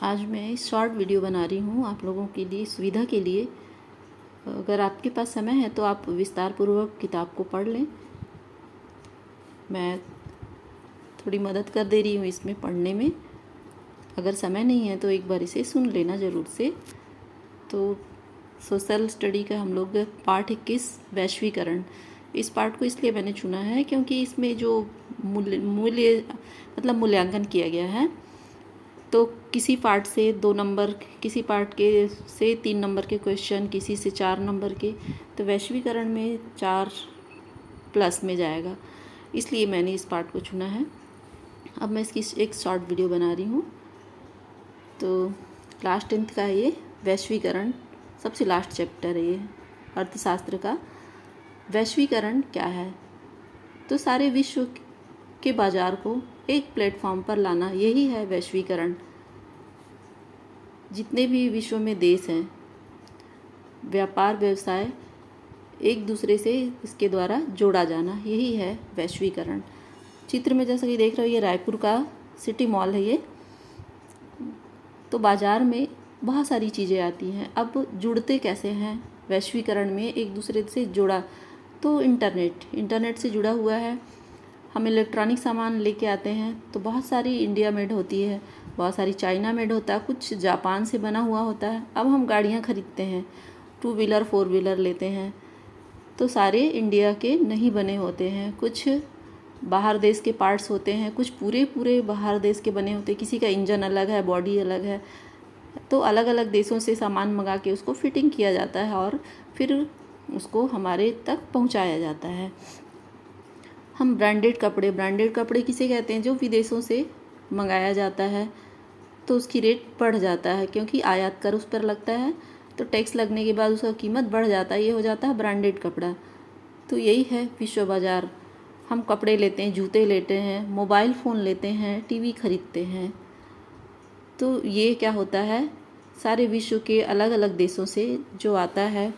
आज मैं short video बना रही हूँ आप लोगों के लिए, सुविधा के लिए। अगर आपके पास समय है तो आप विस्तार पूर्वक किताब को पढ़ लें। मैं थोड़ी मदद कर दे रही हूँ इसमें पढ़ने में। अगर समय नहीं है तो एक बार इसे सुन लेना ज़रूर से। तो सोशल स्टडी का हम लोग पाठ 21 वैश्वीकरण, इस पाठ को इसलिए मैंने चुना है क्योंकि इसमें जो मूल्यांकन किया गया है, तो किसी पार्ट से 2 नंबर, किसी पार्ट के से 3 नंबर के क्वेश्चन, किसी से 4 नंबर के, तो वैश्वीकरण में 4+ में जाएगा, इसलिए मैंने इस पार्ट को चुना है। अब मैं इसकी एक शॉर्ट वीडियो बना रही हूँ। तो क्लास 10th का ये वैश्वीकरण सबसे लास्ट चैप्टर है, ये अर्थशास्त्र का। वैश्वीकरण क्या है? तो सारे विश्व के बाज़ार को एक प्लेटफॉर्म पर लाना, यही है वैश्वीकरण। जितने भी विश्व में देश हैं, व्यापार व्यवसाय एक दूसरे से इसके द्वारा जोड़ा जाना, यही है वैश्वीकरण। चित्र में जैसा कि देख रहे हो, ये रायपुर का सिटी मॉल है ये। तो बाज़ार में बहुत सारी चीज़ें आती हैं। अब जुड़ते कैसे हैं वैश्वीकरण में, एक दूसरे से जुड़ा? तो इंटरनेट से जुड़ा हुआ है। हम इलेक्ट्रॉनिक सामान लेके आते हैं तो बहुत सारी इंडिया मेड होती है, बहुत सारी चाइना मेड होता है, कुछ जापान से बना हुआ होता है। अब हम गाड़ियाँ खरीदते हैं, 2 व्हीलर 4 व्हीलर लेते हैं, तो सारे इंडिया के नहीं बने होते हैं। कुछ बाहर देश के पार्ट्स होते हैं, कुछ पूरे बाहर देश के बने होते हैं। किसी का इंजन अलग है, बॉडी अलग है, तो अलग अलग देशों से सामान मंगा के उसको फिटिंग किया जाता है और फिर उसको हमारे तक पहुंचाया जाता है। हम ब्रांडेड कपड़े किसे कहते हैं? जो विदेशों से मंगाया जाता है, तो उसकी रेट बढ़ जाता है क्योंकि आयात कर उस पर लगता है, तो टैक्स लगने के बाद उसका कीमत बढ़ जाता है। ये हो जाता है ब्रांडेड कपड़ा। तो यही है विश्व बाज़ार। हम कपड़े लेते हैं, जूते लेते हैं, मोबाइल फ़ोन लेते हैं, टीवी खरीदते हैं। तो ये क्या होता है, सारे विश्व के अलग अलग देशों से जो आता है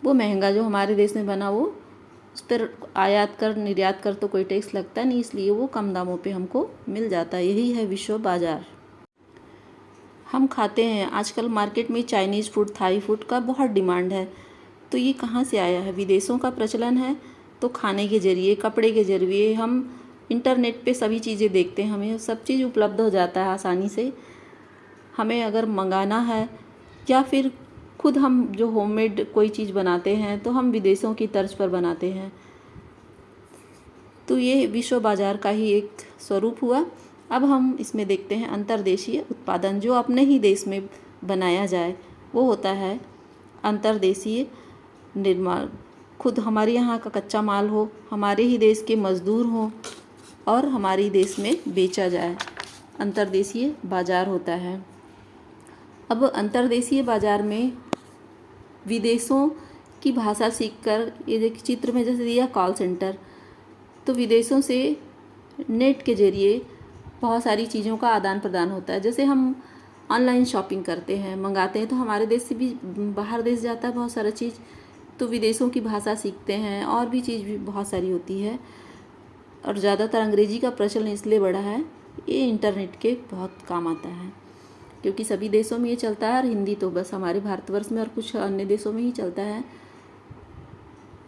वो महंगा, जो हमारे देश में बना वो उस पर आयात कर निर्यात कर तो कोई टैक्स लगता नहीं, इसलिए वो कम दामों पे हमको मिल जाता है। यही है विश्व बाज़ार। हम खाते हैं आजकल मार्केट में चाइनीज़ फूड, थाई फूड का बहुत डिमांड है। तो ये कहाँ से आया है? विदेशों का प्रचलन है। तो खाने के ज़रिए, कपड़े के ज़रिए हम इंटरनेट पे सभी चीज़ें देखते हैं, हमें सब चीज़ उपलब्ध हो जाता है आसानी से। हमें अगर मंगाना है या फिर खुद हम जो होममेड कोई चीज़ बनाते हैं तो हम विदेशों की तर्ज पर बनाते हैं। तो ये विश्व बाज़ार का ही एक स्वरूप हुआ। अब हम इसमें देखते हैं अंतर्देशीय उत्पादन, जो अपने ही देश में बनाया जाए, वो होता है अंतर्देशीय निर्माण। खुद हमारे यहाँ का कच्चा माल हो, हमारे ही देश के मज़दूर हों और हमारे देश में बेचा जाए, अंतर्देशीय बाज़ार होता है। अब अंतर्देशीय बाज़ार में विदेशों की भाषा सीखकर, ये देखिए चित्र में जैसे दिया कॉल सेंटर, तो विदेशों से नेट के ज़रिए बहुत सारी चीज़ों का आदान प्रदान होता है। जैसे हम ऑनलाइन शॉपिंग करते हैं, मंगाते हैं, तो हमारे देश से भी बाहर देश जाता है बहुत सारा चीज़, तो विदेशों की भाषा सीखते हैं। और भी चीज़ भी बहुत सारी होती है, और ज़्यादातर अंग्रेजी का प्रचलन इसलिए बढ़ा है, ये इंटरनेट के बहुत काम आता है, क्योंकि सभी देशों में ये चलता है, और हिंदी तो बस हमारे भारतवर्ष में और कुछ अन्य देशों में ही चलता है।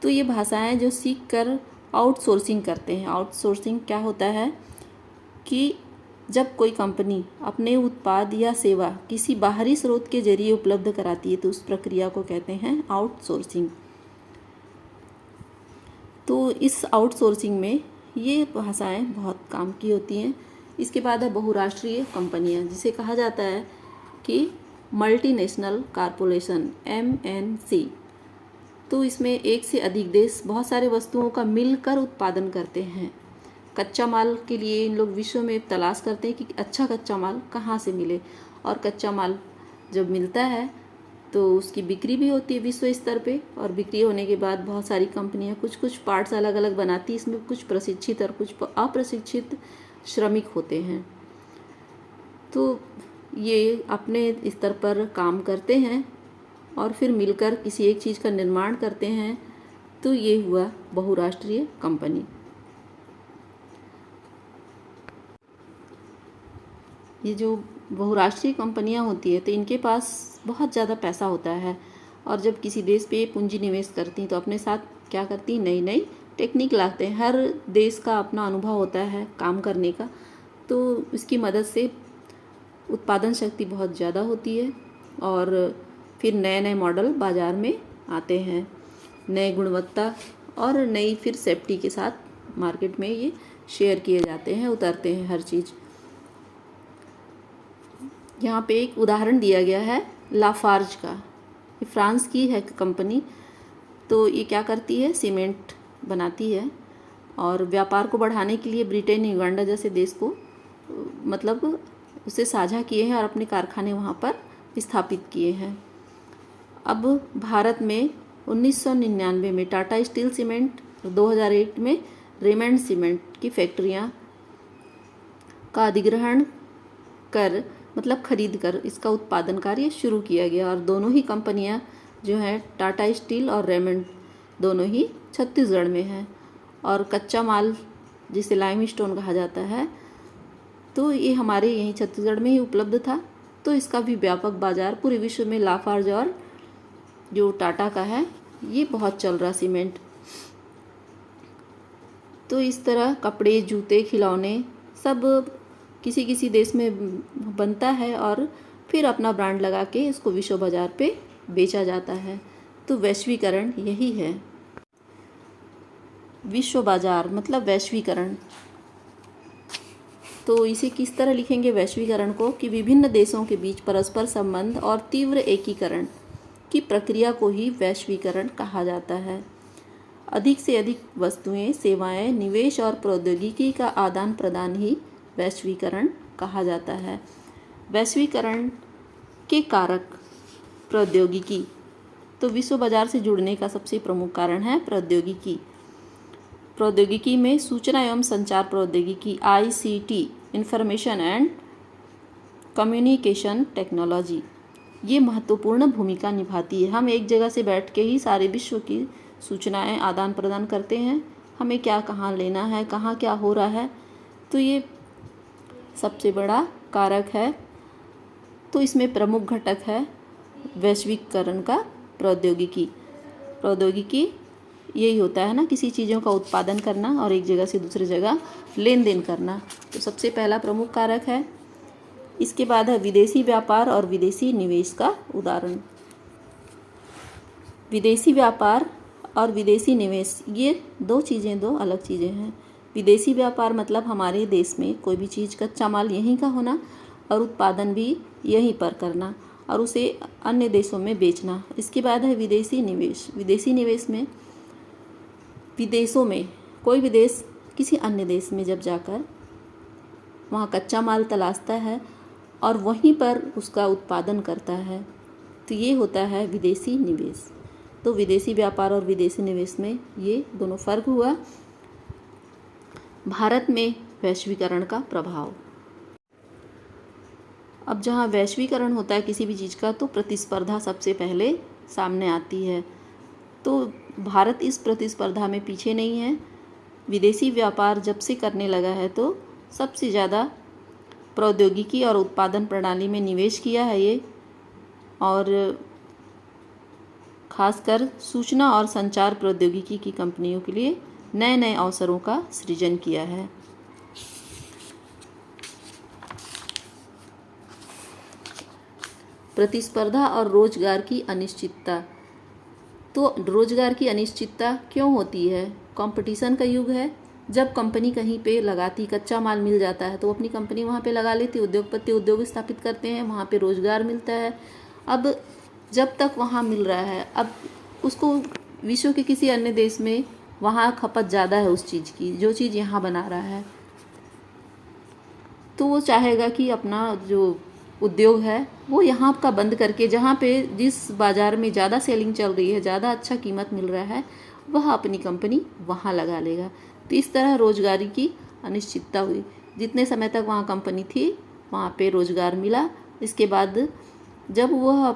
तो ये भाषाएं जो सीख कर आउटसोर्सिंग करते हैं। आउटसोर्सिंग क्या होता है कि जब कोई कंपनी अपने उत्पाद या सेवा किसी बाहरी स्रोत के जरिए उपलब्ध कराती है, तो उस प्रक्रिया को कहते हैं आउटसोर्सिंग। तो इस आउटसोर्सिंग में ये भाषाएं बहुत काम की होती हैं। इसके बाद है बहुराष्ट्रीय कंपनियां, जिसे कहा जाता है कि मल्टीनेशनल कॉरपोरेशन, MNC। तो इसमें एक से अधिक देश बहुत सारे वस्तुओं का मिलकर उत्पादन करते हैं। कच्चा माल के लिए इन लोग विश्व में तलाश करते हैं कि अच्छा कच्चा माल कहाँ से मिले, और कच्चा माल जब मिलता है तो उसकी बिक्री भी होती है विश्व स्तर पे, और बिक्री होने के बाद बहुत सारी कंपनियां कुछ पार्ट्स अलग अलग बनाती हैं। इसमें कुछ प्रशिक्षित और कुछ अप्रशिक्षित श्रमिक होते हैं। तो ये अपने स्तर पर काम करते हैं और फिर मिलकर किसी एक चीज़ का निर्माण करते हैं। तो ये हुआ बहुराष्ट्रीय कंपनी। ये जो बहुराष्ट्रीय कंपनियां होती है तो इनके पास बहुत ज़्यादा पैसा होता है, और जब किसी देश पे पूंजी निवेश करती हैं तो अपने साथ क्या करती, नई नई टेक्निक लाते हैं। हर देश का अपना अनुभव होता है काम करने का, तो इसकी मदद से उत्पादन शक्ति बहुत ज़्यादा होती है और फिर नए नए मॉडल बाज़ार में आते हैं, नए गुणवत्ता और नई फिर सेफ्टी के साथ मार्केट में ये शेयर किए जाते हैं, उतरते हैं हर चीज़। यहाँ पे एक उदाहरण दिया गया है लाफार्ज का। ये फ्रांस की है कंपनी, तो ये क्या करती है, सीमेंट बनाती है और व्यापार को बढ़ाने के लिए ब्रिटेन, युगांडा जैसे देश को मतलब उसे साझा किए हैं और अपने कारखाने वहाँ पर स्थापित किए हैं। अब भारत में 1999 में टाटा स्टील सीमेंट, 2001 में रेमंड सीमेंट की फैक्ट्रियाँ का अधिग्रहण कर मतलब खरीद कर इसका उत्पादन कार्य शुरू किया गया, और दोनों ही कंपनियां जो हैं टाटा स्टील और रेमंड दोनों ही छत्तीसगढ़ में हैं। और कच्चा माल जिसे लाइमस्टोन कहा जाता है तो ये हमारे यहीं छत्तीसगढ़ में ही उपलब्ध था, तो इसका भी व्यापक बाज़ार पूरे विश्व में लाफार्ज और जो टाटा का है ये बहुत चल रहा सीमेंट। तो इस तरह कपड़े, जूते, खिलौने सब किसी किसी देश में बनता है और फिर अपना ब्रांड लगा के इसको विश्व बाज़ार पे बेचा जाता है। तो वैश्वीकरण यही है। विश्व बाज़ार मतलब वैश्वीकरण। तो इसे किस तरह लिखेंगे वैश्वीकरण को, कि विभिन्न देशों के बीच परस्पर संबंध और तीव्र एकीकरण की प्रक्रिया को ही वैश्वीकरण कहा जाता है। अधिक से अधिक वस्तुएं, सेवाएं, निवेश और प्रौद्योगिकी का आदान प्रदान ही वैश्वीकरण कहा जाता है। वैश्वीकरण के कारक प्रौद्योगिकी। तो विश्व बाजार से जुड़ने का सबसे प्रमुख कारण है प्रौद्योगिकी। प्रौद्योगिकी में सूचना एवं संचार प्रौद्योगिकी ICT, information and communication technology, ये महत्वपूर्ण भूमिका निभाती है। हम एक जगह से बैठ के ही सारे विश्व की सूचनाएं आदान प्रदान करते हैं, हमें क्या कहाँ लेना है, कहाँ क्या हो रहा है, तो ये सबसे बड़ा कारक है। तो इसमें प्रमुख घटक है वैश्वीकरण का प्रौद्योगिकी। प्रौद्योगिकी यही होता है ना, किसी चीज़ों का उत्पादन करना और एक जगह से दूसरी जगह लेन देन करना, तो सबसे पहला प्रमुख कारक है। इसके बाद है विदेशी व्यापार और विदेशी निवेश का उदाहरण। विदेशी व्यापार और विदेशी निवेश ये दो अलग चीज़ें हैं। विदेशी व्यापार मतलब हमारे देश में कोई भी चीज़ कच्चा माल यहीं का होना और उत्पादन भी यहीं पर करना और उसे अन्य देशों में बेचना। इसके बाद है विदेशी निवेश। विदेशी निवेश में विदेशों में कोई भी देश किसी अन्य देश में जब जाकर वहाँ कच्चा माल तलाशता है और वहीं पर उसका उत्पादन करता है, तो ये होता है विदेशी निवेश। तो विदेशी व्यापार और विदेशी निवेश में ये दोनों फर्क हुआ। भारत में वैश्वीकरण का प्रभाव। अब जहाँ वैश्वीकरण होता है किसी भी चीज़ का, तो प्रतिस्पर्धा सबसे पहले सामने आती है। तो भारत इस प्रतिस्पर्धा में पीछे नहीं है। विदेशी व्यापार जब से करने लगा है तो सबसे ज़्यादा प्रौद्योगिकी और उत्पादन प्रणाली में निवेश किया है ये, और खासकर सूचना और संचार प्रौद्योगिकी की कंपनियों के लिए नए नए अवसरों का सृजन किया है। प्रतिस्पर्धा और रोजगार की अनिश्चितता। तो रोजगार की अनिश्चितता क्यों होती है? कंपटीशन का युग है। जब कंपनी कहीं पे लगाती, कच्चा माल मिल जाता है तो अपनी कंपनी वहाँ पे लगा लेती, उद्योगपति उद्योग स्थापित करते हैं, वहाँ पे रोजगार मिलता है। अब जब तक वहाँ मिल रहा है, अब उसको विश्व के किसी अन्य देश में वहाँ खपत ज़्यादा है उस चीज़ की, जो चीज़ यहाँ बना रहा है, तो वो चाहेगा कि अपना जो उद्योग है वो यहाँ का बंद करके जहाँ पे जिस बाज़ार में ज़्यादा सेलिंग चल रही है, ज़्यादा अच्छा कीमत मिल रहा है, वह अपनी कंपनी वहाँ लगा लेगा। तो इस तरह रोजगारी की अनिश्चितता हुई। जितने समय तक वहाँ कंपनी थी वहाँ पे रोजगार मिला। इसके बाद जब वह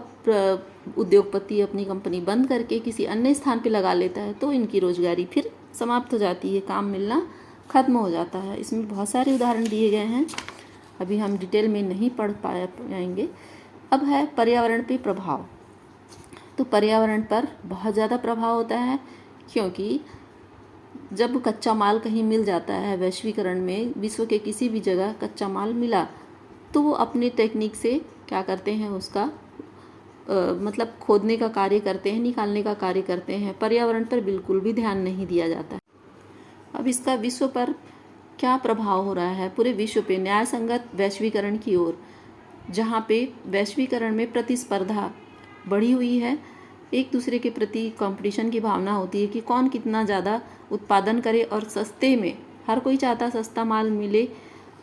उद्योगपति अपनी कंपनी बंद करके किसी अन्य स्थान पे लगा लेता है तो इनकी रोजगारी फिर समाप्त हो जाती है, काम मिलना ख़त्म हो जाता है। इसमें बहुत सारे उदाहरण दिए गए हैं। अभी हम डिटेल में नहीं पढ़ पाएंगे। अब है पर्यावरण पे प्रभाव। तो पर्यावरण पर बहुत ज़्यादा प्रभाव होता है, क्योंकि जब कच्चा माल कहीं मिल जाता है वैश्वीकरण में, विश्व के किसी भी जगह कच्चा माल मिला तो वो अपने टेक्निक से क्या करते हैं, उसका मतलब खोदने का कार्य करते हैं, निकालने का कार्य करते हैं। पर्यावरण पर बिल्कुल भी ध्यान नहीं दिया जाता। अब इसका विश्व पर क्या प्रभाव हो रहा है, पूरे विश्व पे न्यायसंगत वैश्वीकरण की ओर, जहाँ पे वैश्वीकरण में प्रतिस्पर्धा बढ़ी हुई है, एक दूसरे के प्रति कंपटीशन की भावना होती है कि कौन कितना ज़्यादा उत्पादन करे और सस्ते में। हर कोई चाहता सस्ता माल मिले,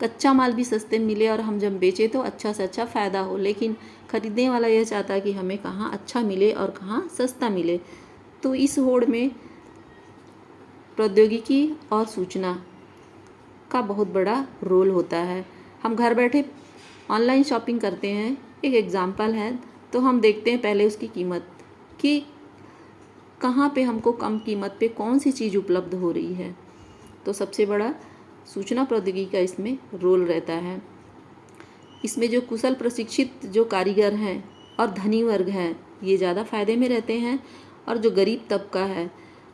कच्चा माल भी सस्ते मिले और हम जब बेचें तो अच्छा से अच्छा फ़ायदा हो, लेकिन खरीदने वाला यह चाहता है कि हमें कहाँ अच्छा मिले और कहाँ सस्ता मिले। तो इस होड़ में प्रौद्योगिकी और सूचना का बहुत बड़ा रोल होता है। हम घर बैठे ऑनलाइन शॉपिंग करते हैं, एक एग्ज़ाम्पल है, तो हम देखते हैं पहले उसकी कीमत कि कहाँ पे हमको कम कीमत पे कौन सी चीज़ उपलब्ध हो रही है। तो सबसे बड़ा सूचना प्रौद्योगिकी का इसमें रोल रहता है। इसमें जो कुशल प्रशिक्षित जो कारीगर हैं और धनी वर्ग हैं, ये ज़्यादा फ़ायदे में रहते हैं, और जो गरीब तबका है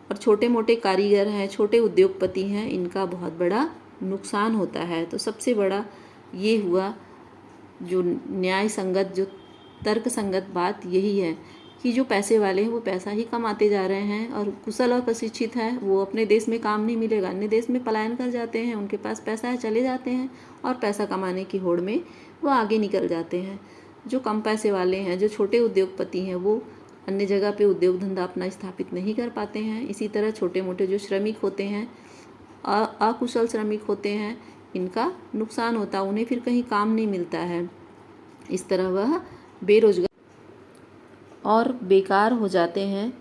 और छोटे मोटे कारीगर हैं, छोटे उद्योगपति हैं, इनका बहुत बड़ा नुकसान होता है। तो सबसे बड़ा ये हुआ जो न्याय संगत, जो तर्क संगत बात यही है कि जो पैसे वाले हैं वो पैसा ही कमाते जा रहे हैं, और कुशल और प्रशिक्षित है वो अपने देश में काम नहीं मिलेगा, अन्य देश में पलायन कर जाते हैं, उनके पास पैसा है चले जाते हैं और पैसा कमाने की होड़ में वो आगे निकल जाते हैं। जो कम पैसे वाले हैं, जो छोटे उद्योगपति हैं, वो अन्य जगह पे उद्योग धंधा अपना स्थापित नहीं कर पाते हैं। इसी तरह छोटे मोटे जो श्रमिक होते हैं, अकुशल श्रमिक होते हैं, इनका नुकसान होता है, उन्हें फिर कहीं काम नहीं मिलता है। इस तरह वह बेरोजगार और बेकार हो जाते हैं